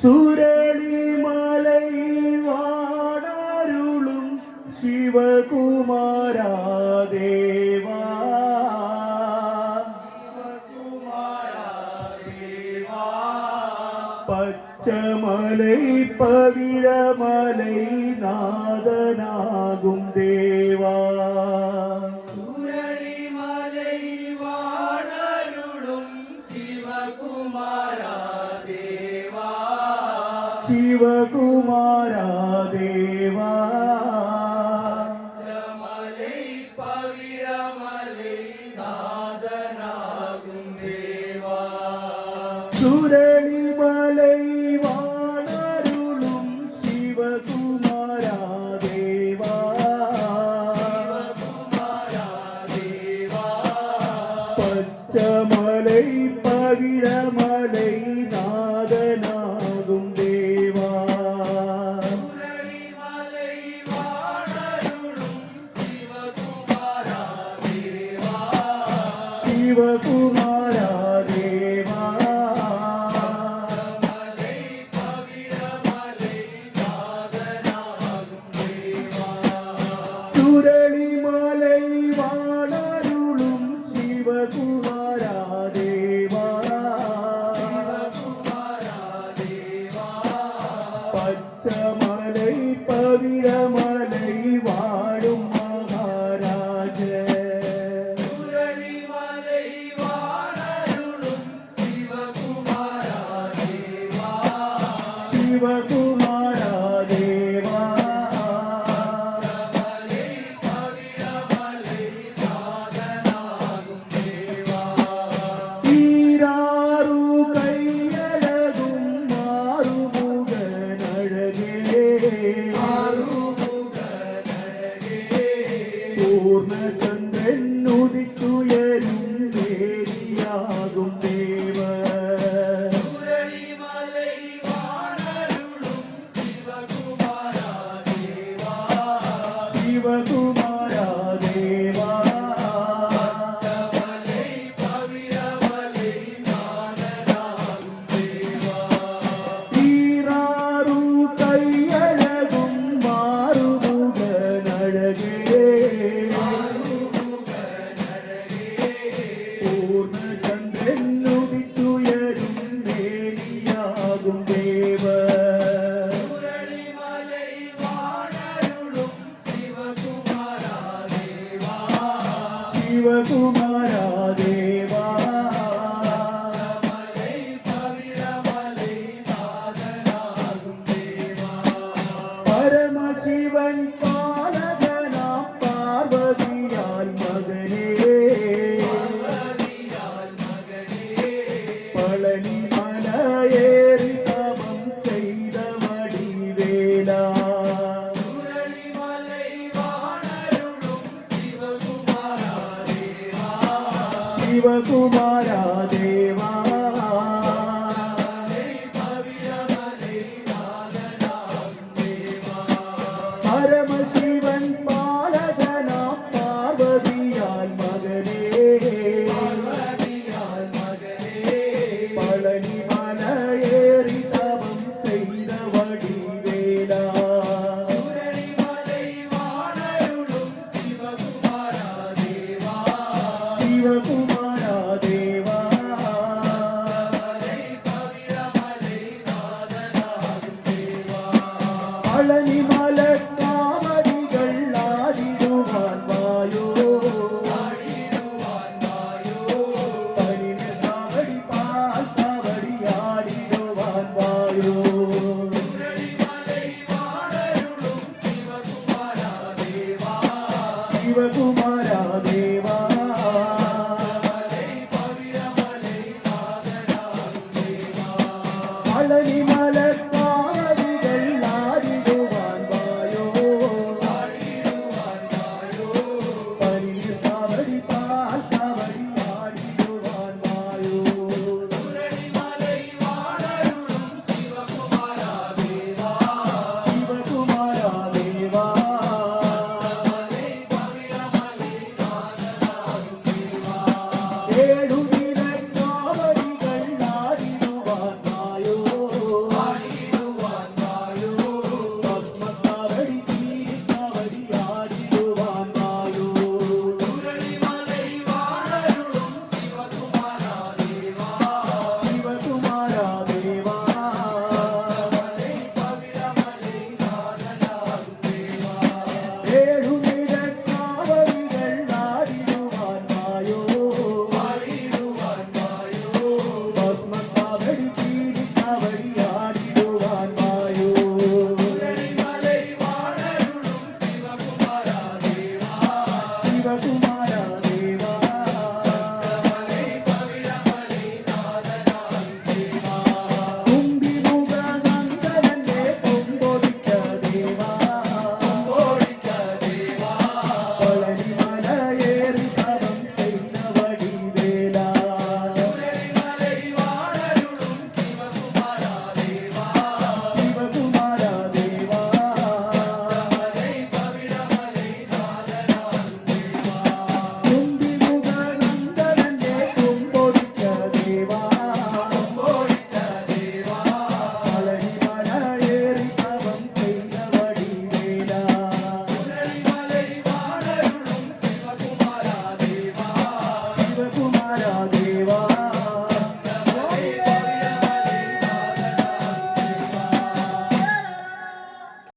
சுரளிமலை வாழருளும் சிவகுமாரா தேவா பச்சமலை பவிழமலை நாதனாகும் தேவா சுரளிமலை வாழருளும் சிவகுமாரா தேவா சிவகுமாரா தேவா பச்சமலை பவிழமலை நாதனாகும் தேவா சுரளிமலை வாழருளும் சிவகுமாரா தேவா சிவகுமாரா தேவா பச்சமலை பவிழமலை நாதனாகும் தேவா சுரளிமலை வாழருளும் சிவகுமாரா தேவா சிவகுமாரா தேவா மலை பவிழமலை நாதனாகும் தேவா சுரளிமலை வாழருளும் சிவகுமாரா தேவா சிவகுமாரா தேவா பச்சமலை பவிழமலை வாழும் மகாராஜ சுரளிமலை வாழருளும் சிவகுமாரா தேவா சிவகுமாரா தேவா மலை பவிழமலை நாதனாகும் தேவா ஈராறு கையழகும் மாறுமுக நழகே ஆறுமுக நழகே പൂർണ്ണചന്ദ്രൻ ഉദിച്ചുയരും ദേവിയാകും ദേവ சுரளிமலை வாழருளும் சிவகுமாரா தேவா ശിവകുമാരാ ദേവാ மலை பவிழமலை நாதனாகும் தேவா ഈറാറു കൈയഴകും മാറുമുഖ നഴകേ ஆறுமுக நழகே പൂർണ്ണചന്ദ്രൻ ഉദിച്ചുയരും ദേവിയാകും ദേവ சுரளிமலை வாழருளும் சிவகுமாரா தேவா ശിവകുമാരാ ദേവാ மலை பவிழமலை நாதனாகும் தேவா പരമശിവൻ പാലകനാം പാർവതിയാൽ മകനേ பார்வதியால் மகனே പളനി മലയേറി തപം ചെയ്ത വടിവേലാ சுரளிமலை வாழருளும் சிவகுமாரா தேவா ശിവകുമാരാ ദേവാ மலை பவிழமலை நாதனாகும் தேவா പരമശിവൻ പാലകനാം പാർവതിയാൽ മകനേ பார்வதியால் மகனே പളനി മലയേറി തപം ചെയ്ത വടിവേലാ சுரளிமலை வாழருளும் சிவகுமாரா தேவா ശിവകുമാരാ ദേവാ மலை பவிழமலை நாதனாகும் தேவா പളനിമല കാമടികൾ ആടിടുവാൻ വായോ ஆடிடுவான் வாயோ പനിന കാവടി പാൽ കാവടി ആടിടുവാൻ വായോ சுரளிமலை வாழருளும் சிவகுமாரா தேவா ശിവകുമാരാ ദേവാ மலை பவிழமலை நாதனாகும் தேவா പളനിമല കാമടികൾ ആടിടുവാൻ വായോ ஆடிடுவான் வாயோ പനിന കാവടി പാൽ കാവടി ആടിടുവാൻ വായോ சுரளிமலை வாழருளும் சிவகுமாரா ശിവകുമാര ദേവാ